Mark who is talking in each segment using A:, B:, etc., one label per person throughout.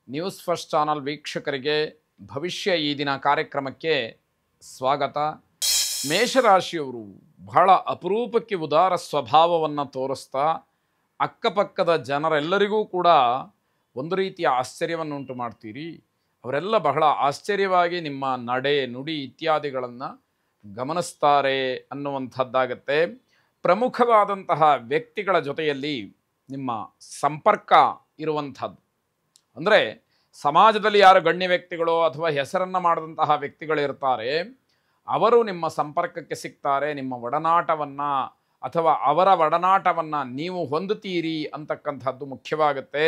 A: News first channel ವೀಕ್ಷಕರಿಗೆ ಭವಿಷ್ಯ ಈ ದಿನ ಕಾರ್ಯಕ್ರಮಕ್ಕೆ ಸ್ವಾಗತ. ಮೇಷರಾಶಿಯವರು ಬಹಳ ಅಪರೂಪಕ್ಕೆ ಉದಾರ ಸ್ವಭಾವವನ್ನು ತೋರಿಸ್ತಾ ಅಕ್ಕಪಕ್ಕದ ಜನರೆಲ್ಲರಿಗೂ ಕೂಡ ಒಂದು ರೀತಿಯ ಆಶ್ಚರ್ಯವನ್ನುಂಟು ಮಾಡ್ತೀರಿ. ಅವರೆಲ್ಲ ಬಹಳ ಆಶ್ಚರ್ಯವಾಗಿ ನಿಮ್ಮ ನಡೆ ನುಡಿ ಇತ್ಯಾದಿಗಳನ್ನು ಗಮನಿಸ್ತಾರೆ ಅನ್ನುವಂಥದ್ದಾಗತ್ತೆ. ಪ್ರಮುಖವಾದಂತಹ ವ್ಯಕ್ತಿಗಳ ಜೊತೆಯಲ್ಲಿ ನಿಮ್ಮ ಸಂಪರ್ಕ ಇರುವಂಥದ್ದು, ಅಂದರೆ ಸಮಾಜದಲ್ಲಿ ಯಾರು ಗಣ್ಯ ವ್ಯಕ್ತಿಗಳು ಅಥವಾ ಹೆಸರನ್ನು ಮಾಡಿದಂತಹ ವ್ಯಕ್ತಿಗಳಿರ್ತಾರೆ, ಅವರು ನಿಮ್ಮ ಸಂಪರ್ಕಕ್ಕೆ ಸಿಗ್ತಾರೆ. ನಿಮ್ಮ ಒಡನಾಟವನ್ನು ಅಥವಾ ಅವರ ಒಡನಾಟವನ್ನು ನೀವು ಹೊಂದುತ್ತೀರಿ ಅಂತಕ್ಕಂಥದ್ದು ಮುಖ್ಯವಾಗುತ್ತೆ.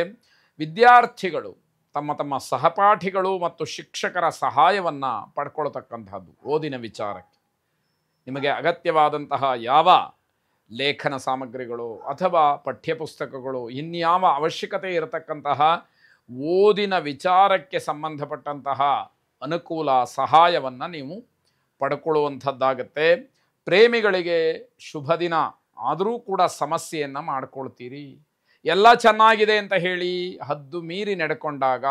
A: ವಿದ್ಯಾರ್ಥಿಗಳು ತಮ್ಮ ತಮ್ಮ ಸಹಪಾಠಿಗಳು ಮತ್ತು ಶಿಕ್ಷಕರ ಸಹಾಯವನ್ನು ಪಡ್ಕೊಳ್ತಕ್ಕಂಥದ್ದು ಓದಿನ ವಿಚಾರಕ್ಕೆ. ನಿಮಗೆ ಅಗತ್ಯವಾದಂತಹ ಯಾವ ಲೇಖನ ಸಾಮಗ್ರಿಗಳು ಅಥವಾ ಪಠ್ಯಪುಸ್ತಕಗಳು ಇನ್ಯಾವ ಅವಶ್ಯಕತೆ ಇರತಕ್ಕಂತಹ ಓದಿನ ವಿಚಾರಕ್ಕೆ ಸಂಬಂಧಪಟ್ಟಂತಹ ಅನುಕೂಲ ಸಹಾಯವನ್ನು ನೀವು ಪಡ್ಕೊಳ್ಳುವಂಥದ್ದಾಗತ್ತೆ. ಪ್ರೇಮಿಗಳಿಗೆ ಶುಭ ದಿನ ಆದರೂ ಕೂಡ ಸಮಸ್ಯೆಯನ್ನು ಮಾಡ್ಕೊಳ್ತೀರಿ. ಎಲ್ಲ ಚೆನ್ನಾಗಿದೆ ಅಂತ ಹೇಳಿ ಹದ್ದು ಮೀರಿ ನಡ್ಕೊಂಡಾಗ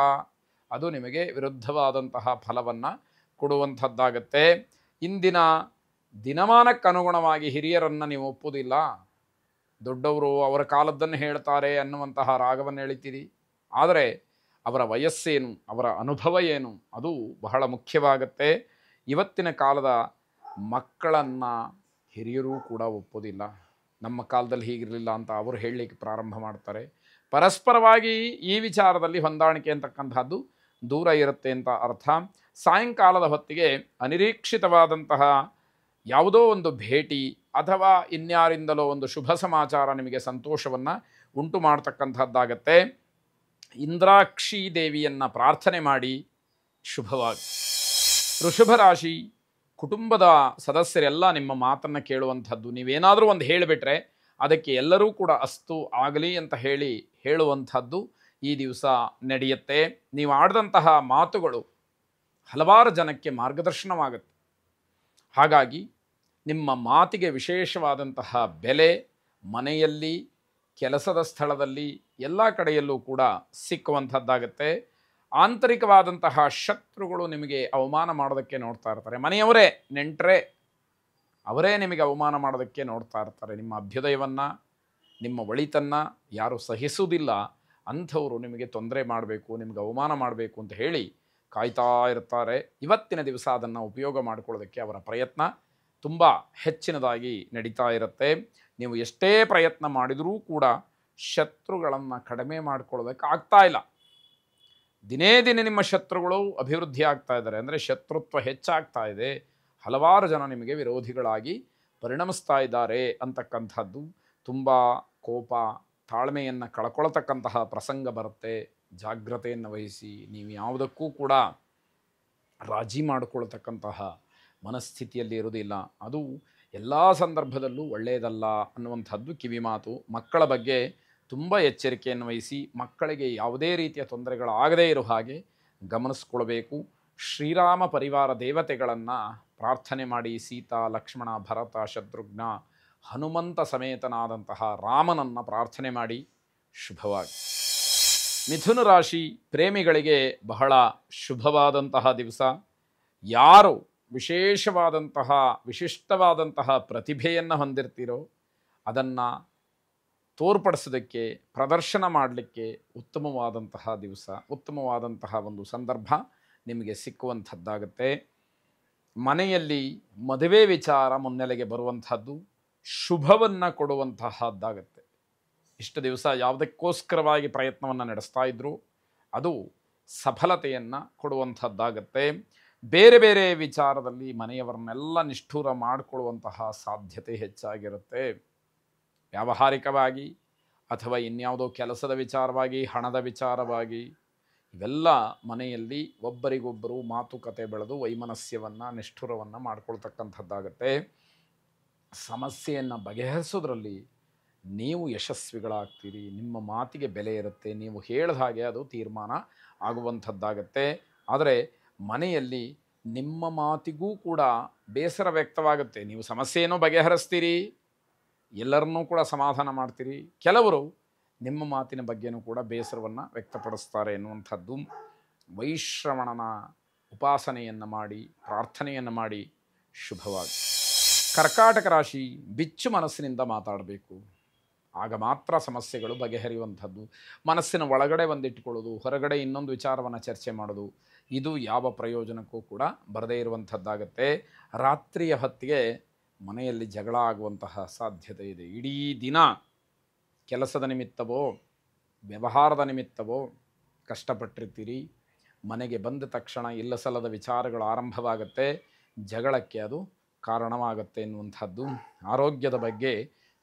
A: ಅದು ನಿಮಗೆ ವಿರುದ್ಧವಾದಂತಹ ಫಲವನ್ನು ಕೊಡುವಂಥದ್ದಾಗತ್ತೆ. ಇಂದಿನ ದಿನಮಾನಕ್ಕನುಗುಣವಾಗಿ ಹಿರಿಯರನ್ನು ನೀವು ಒಪ್ಪುವುದಿಲ್ಲ. ದೊಡ್ಡವರು ಅವರ ಕಾಲದ್ದನ್ನು ಹೇಳ್ತಾರೆ ಅನ್ನುವಂತಹ ರಾಗವನ್ನು ಎಳಿತೀರಿ. ಆದರೆ ಅವರ ವಯಸ್ಸೇನು, ಅವರ ಅನುಭವ ಏನು, ಅದು ಬಹಳ ಮುಖ್ಯವಾಗುತ್ತೆ. ಇವತ್ತಿನ ಕಾಲದ ಮಕ್ಕಳನ್ನು ಹಿರಿಯರೂ ಕೂಡ ಒಪ್ಪೋದಿಲ್ಲ. ನಮ್ಮ ಕಾಲದಲ್ಲಿ ಹೀಗಿರಲಿಲ್ಲ ಅಂತ ಅವರು ಹೇಳಲಿಕ್ಕೆ ಪ್ರಾರಂಭ ಮಾಡ್ತಾರೆ. ಪರಸ್ಪರವಾಗಿ ಈ ವಿಚಾರದಲ್ಲಿ ಹೊಂದಾಣಿಕೆ ಅಂತಕ್ಕಂಥದ್ದು ದೂರ ಇರುತ್ತೆ ಅಂತ ಅರ್ಥ. ಸಾಯಂಕಾಲದ ಹೊತ್ತಿಗೆ ಅನಿರೀಕ್ಷಿತವಾದಂತಹ ಯಾವುದೋ ಒಂದು ಭೇಟಿ ಅಥವಾ ಇನ್ಯಾರಿಂದಲೋ ಒಂದು ಶುಭ ಸಮಾಚಾರ ನಿಮಗೆ ಸಂತೋಷವನ್ನು ಉಂಟು ಮಾಡ್ತಕ್ಕಂಥದ್ದಾಗತ್ತೆ. ಇಂದ್ರಾಕ್ಷಿ ದೇವಿಯನ್ನು ಪ್ರಾರ್ಥನೆ ಮಾಡಿ ಶುಭವಾಗಿ. ವೃಷಭ ರಾಶಿ, ಕುಟುಂಬದ ಸದಸ್ಯರೆಲ್ಲ ನಿಮ್ಮ ಮಾತನ್ನು ಕೇಳುವಂಥದ್ದು. ನೀವೇನಾದರೂ ಒಂದು ಹೇಳಿಬಿಟ್ರೆ ಅದಕ್ಕೆ ಎಲ್ಲರೂ ಕೂಡ ಅಸ್ತು ಆಗಲಿ ಅಂತ ಹೇಳುವಂಥದ್ದು ಈ ದಿವಸ ನಡೆಯುತ್ತೆ. ನೀವು ಆಡಿದಂತಹ ಮಾತುಗಳು ಹಲವಾರು ಜನಕ್ಕೆ ಮಾರ್ಗದರ್ಶನವಾಗುತ್ತೆ. ಹಾಗಾಗಿ ನಿಮ್ಮ ಮಾತಿಗೆ ವಿಶೇಷವಾದಂತಹ ಬೆಲೆ ಮನೆಯಲ್ಲಿ, ಕೆಲಸದ ಸ್ಥಳದಲ್ಲಿ, ಎಲ್ಲ ಕಡೆಯಲ್ಲೂ ಕೂಡ ಸಿಕ್ಕುವಂಥದ್ದಾಗತ್ತೆ. ಆಂತರಿಕವಾದಂತಹ ಶತ್ರುಗಳು ನಿಮಗೆ ಅವಮಾನ ಮಾಡೋದಕ್ಕೆ ನೋಡ್ತಾ ಇರ್ತಾರೆ. ಮನೆಯವರೇ, ನೆಂಟರೇ, ಅವರೇ ನಿಮಗೆ ಅವಮಾನ ಮಾಡೋದಕ್ಕೆ ನೋಡ್ತಾ ಇರ್ತಾರೆ. ನಿಮ್ಮ ಅಭ್ಯುದಯವನ್ನು, ನಿಮ್ಮ ಒಳಿತನ್ನು ಯಾರು ಸಹಿಸುವುದಿಲ್ಲ. ಅಂಥವರು ನಿಮಗೆ ತೊಂದರೆ ಮಾಡಬೇಕು, ನಿಮಗೆ ಅವಮಾನ ಮಾಡಬೇಕು ಅಂತ ಹೇಳಿ ಕಾಯ್ತಾ ಇರ್ತಾರೆ. ಇವತ್ತಿನ ದಿವಸ ಅದನ್ನು ಉಪಯೋಗ ಮಾಡಿಕೊಳ್ಳೋದಕ್ಕೆ ಅವರ ಪ್ರಯತ್ನ ತುಂಬ ಹೆಚ್ಚಿನದಾಗಿ ನಡೀತಾ ಇರುತ್ತೆ. ನೀವು ಎಷ್ಟೇ ಪ್ರಯತ್ನ ಮಾಡಿದರೂ ಕೂಡ ಶತ್ರುಗಳನ್ನು ಕಡಿಮೆ ಮಾಡ್ಕೊಳ್ಳೋದಕ್ಕೆ ಆಗ್ತಾ ಇಲ್ಲ. ದಿನೇ ದಿನೇ ನಿಮ್ಮ ಶತ್ರುಗಳು ಅಭಿವೃದ್ಧಿ ಆಗ್ತಾ ಇದ್ದಾರೆ, ಅಂದರೆ ಶತ್ರುತ್ವ ಹೆಚ್ಚಾಗ್ತಾ ಇದೆ. ಹಲವಾರು ಜನ ನಿಮಗೆ ವಿರೋಧಿಗಳಾಗಿ ಪರಿಣಮಿಸ್ತಾ ಇದ್ದಾರೆ ಅಂತಕ್ಕಂಥದ್ದು. ತುಂಬ ಕೋಪ, ತಾಳ್ಮೆಯನ್ನು ಕಳ್ಕೊಳ್ತಕ್ಕಂತಹ ಪ್ರಸಂಗ ಬರುತ್ತೆ. ಜಾಗ್ರತೆಯನ್ನು ವಹಿಸಿ. ನೀವು ಯಾವುದಕ್ಕೂ ಕೂಡ ರಾಜಿ ಮಾಡಿಕೊಳ್ತಕ್ಕಂತಹ ಮನಸ್ಥಿತಿಯಲ್ಲಿ ಇರುವುದಿಲ್ಲ. ಅದು ಎಲ್ಲ ಸಂದರ್ಭದಲ್ಲೂ ಒಳ್ಳೆಯದಲ್ಲ ಅನ್ನುವಂಥದ್ದು ಕಿವಿಮಾತು. ಮಕ್ಕಳ ಬಗ್ಗೆ ತುಂಬ ಎಚ್ಚರಿಕೆಯನ್ನು ವಹಿಸಿ ಮಕ್ಕಳಿಗೆ ಯಾವುದೇ ರೀತಿಯ ತೊಂದರೆಗಳಾಗದೇ ಇರೋ ಹಾಗೆ ಗಮನಿಸ್ಕೊಳ್ಬೇಕು. ಶ್ರೀರಾಮ ಪರಿವಾರ ದೇವತೆಗಳನ್ನು ಪ್ರಾರ್ಥನೆ ಮಾಡಿ. ಸೀತಾ, ಲಕ್ಷ್ಮಣ, ಭರತ, ಶತ್ರುಘ್ನ, ಹನುಮಂತ ಸಮೇತನಾದಂತಹ ರಾಮನನ್ನು ಪ್ರಾರ್ಥನೆ ಮಾಡಿ ಶುಭವಾಗಿ. ಮಿಥುನ ರಾಶಿ, ಪ್ರೇಮಿಗಳಿಗೆ ಬಹಳ ಶುಭವಾದಂತಹ ದಿವಸ. ಯಾರು ವಿಶೇಷವಾದಂತಹ ವಿಶಿಷ್ಟವಾದಂತಹ ಪ್ರತಿಭೆಯನ್ನು ಹೊಂದಿರ್ತೀರೋ ಅದನ್ನು ತೋರ್ಪಡಿಸೋದಕ್ಕೆ, ಪ್ರದರ್ಶನ ಮಾಡಲಿಕ್ಕೆ ಉತ್ತಮವಾದಂತಹ ದಿವಸ, ಉತ್ತಮವಾದಂತಹ ಒಂದು ಸಂದರ್ಭ ನಿಮಗೆ ಸಿಕ್ಕುವಂಥದ್ದಾಗುತ್ತೆ. ಮನೆಯಲ್ಲಿ ಮದುವೆ ವಿಚಾರ ಮುನ್ನೆಲೆಗೆ ಬರುವಂಥದ್ದು ಶುಭವನ್ನು ಕೊಡುವಂತಹದ್ದಾಗತ್ತೆ. ಇಷ್ಟು ದಿವಸ ಯಾವುದಕ್ಕೋಸ್ಕರವಾಗಿ ಪ್ರಯತ್ನವನ್ನು ನಡೆಸ್ತಾ ಇದ್ದರೂ ಅದು ಸಫಲತೆಯನ್ನು ಕೊಡುವಂಥದ್ದಾಗತ್ತೆ. ಬೇರೆ ಬೇರೆ ವಿಚಾರದಲ್ಲಿ ಮನೆಯವರನ್ನೆಲ್ಲ ನಿಷ್ಠೂರ ಮಾಡಿಕೊಳ್ಳುವಂತಹ ಸಾಧ್ಯತೆ ಹೆಚ್ಚಾಗಿರುತ್ತೆ. ವ್ಯಾವಹಾರಿಕವಾಗಿ ಅಥವಾ ಇನ್ಯಾವುದೋ ಕೆಲಸದ ವಿಚಾರವಾಗಿ, ಹಣದ ವಿಚಾರವಾಗಿ, ಇವೆಲ್ಲ ಮನೆಯಲ್ಲಿ ಒಬ್ಬರಿಗೊಬ್ಬರು ಮಾತುಕತೆ ಬೆಳೆದು ವೈಮನಸ್ಯವನ್ನು, ನಿಷ್ಠುರವನ್ನು ಮಾಡ್ಕೊಳ್ತಕ್ಕಂಥದ್ದಾಗತ್ತೆ. ಸಮಸ್ಯೆಯನ್ನು ಬಗೆಹರಿಸೋದ್ರಲ್ಲಿ ನೀವು ಯಶಸ್ವಿಗಳಾಗ್ತೀರಿ. ನಿಮ್ಮ ಮಾತಿಗೆ ಬೆಲೆ ಇರುತ್ತೆ. ನೀವು ಹೇಳಿದ ಹಾಗೆ ಅದು ತೀರ್ಮಾನ ಆಗುವಂಥದ್ದಾಗತ್ತೆ. ಆದರೆ ಮನೆಯಲ್ಲಿ ನಿಮ್ಮ ಮಾತಿಗೂ ಕೂಡ ಬೇಸರ ವ್ಯಕ್ತವಾಗುತ್ತೆ. ನೀವು ಸಮಸ್ಯೆಯನ್ನು ಬಗೆಹರಿಸ್ತೀರಿ, ಎಲ್ಲರನ್ನೂ ಕೂಡ ಸಮಾಧಾನ ಮಾಡ್ತೀರಿ. ಕೆಲವರು ನಿಮ್ಮ ಮಾತಿನ ಬಗ್ಗೆನೂ ಕೂಡ ಬೇಸರವನ್ನು ವ್ಯಕ್ತಪಡಿಸ್ತಾರೆ ಎನ್ನುವಂಥದ್ದು. ವೈಶ್ರವಣನ ಉಪಾಸನೆಯನ್ನು ಮಾಡಿ, ಪ್ರಾರ್ಥನೆಯನ್ನು ಮಾಡಿ ಶುಭವಾಗಿ. ಕರ್ಕಾಟಕ ರಾಶಿ, ಬಿಚ್ಚು ಮನಸ್ಸಿನಿಂದ ಮಾತಾಡಬೇಕು, ಆಗ ಮಾತ್ರ ಸಮಸ್ಯೆಗಳು ಬಗೆಹರಿಯುವಂಥದ್ದು. ಮನಸ್ಸಿನ ಒಳಗಡೆ ಒಂದಿಟ್ಟುಕೊಳ್ಳೋದು, ಹೊರಗಡೆ ಇನ್ನೊಂದು ವಿಚಾರವನ್ನು ಚರ್ಚೆ ಮಾಡೋದು, ಇದು ಯಾವ ಪ್ರಯೋಜನಕ್ಕೂ ಕೂಡ ಬರದೇ ಇರುವಂಥದ್ದಾಗತ್ತೆ. ರಾತ್ರಿಯ ಹೊತ್ತಿಗೆ ಮನೆಯಲ್ಲಿ ಜಗಳ ಆಗುವಂತಹ ಸಾಧ್ಯತೆ ಇದೆ. ಇಡೀ ದಿನ ಕೆಲಸದ ನಿಮಿತ್ತವೋ ವ್ಯವಹಾರದ ನಿಮಿತ್ತವೋ ಕಷ್ಟಪಟ್ಟಿರ್ತೀರಿ. ಮನೆಗೆ ಬಂದ ತಕ್ಷಣ ಇಲ್ಲಸಲ್ಲದ ವಿಚಾರಗಳು ಆರಂಭವಾಗುತ್ತೆ, ಜಗಳಕ್ಕೆ ಅದು ಕಾರಣವಾಗುತ್ತೆ ಎನ್ನುವಂಥದ್ದು. ಆರೋಗ್ಯದ ಬಗ್ಗೆ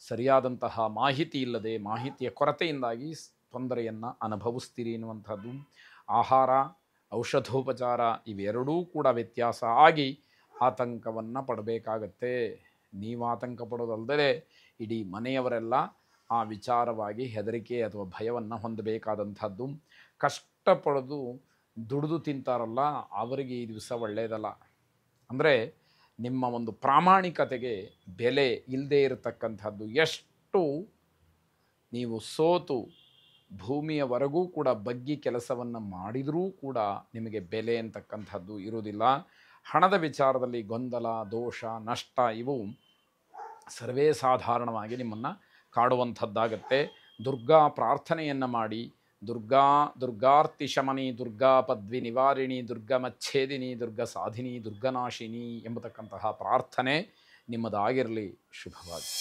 A: ಸರಿಯಾದಂತಹ ಮಾಹಿತಿ ಇಲ್ಲದೆ, ಮಾಹಿತಿಯ ಕೊರತೆಯಿಂದಾಗಿ ತೊಂದರೆಯನ್ನು ಅನುಭವಿಸ್ತೀರಿ ಎನ್ನುವಂಥದ್ದು. ಆಹಾರ, ಔಷಧೋಪಚಾರ ಇವೆರಡೂ ಕೂಡ ವ್ಯತ್ಯಾಸ ಆಗಿ ಆತಂಕವನ್ನು ಪಡಬೇಕಾಗತ್ತೆ. ನೀವು ಆತಂಕ ಪಡೋದಲ್ಲದೆ ಇಡೀ ಮನೆಯವರೆಲ್ಲ ಆ ವಿಚಾರವಾಗಿ ಹೆದರಿಕೆ ಅಥವಾ ಭಯವನ್ನು ಹೊಂದಬೇಕಾದಂಥದ್ದು. ಕಷ್ಟಪಡೋದು ದುಡಿದು ತಿಂತಾರಲ್ಲ, ಅವರಿಗೆ ಈ ದಿವಸ ಒಳ್ಳೆಯದಲ್ಲ. ಅಂದರೆ ನಿಮ್ಮ ಒಂದು ಪ್ರಾಮಾಣಿಕತೆಗೆ ಬೆಲೆ ಇಲ್ಲದೇ ಇರತಕ್ಕಂಥದ್ದು. ಎಷ್ಟು ನೀವು ಸೋತು ಭೂಮಿಯವರೆಗೂ ಕೂಡ ಬಗ್ಗಿ ಕೆಲಸವನ್ನು ಮಾಡಿದರೂ ಕೂಡ ನಿಮಗೆ ಬೆಲೆ ಅಂತಕ್ಕಂಥದ್ದು ಇರುವುದಿಲ್ಲ. ಹಣದ ವಿಚಾರದಲ್ಲಿ ಗೊಂದಲ, ದೋಷ, ನಷ್ಟ ಇವು ಸರ್ವೇ ಸಾಧಾರಣವಾಗಿ ನಿಮ್ಮನ್ನು ಕಾಡುವಂಥದ್ದಾಗತ್ತೆ. ದುರ್ಗಾ ಪ್ರಾರ್ಥನೆಯನ್ನು ಮಾಡಿ, ದುರ್ಗಾರ್ತಿ ಶಮನಿ, ದುರ್ಗಾ ಪದ್ವಿ ನಿವಾರಿಣಿ, ದುರ್ಗಮಚ್ಛೇದಿನಿ, ದುರ್ಗ ಸಾಧಿನಿ, ದುರ್ಗನಾಶಿನಿ ಎಂಬತಕ್ಕಂತಹ ಪ್ರಾರ್ಥನೆ ನಿಮ್ಮದಾಗಿರಲಿ. ಶುಭವಾಗಿ.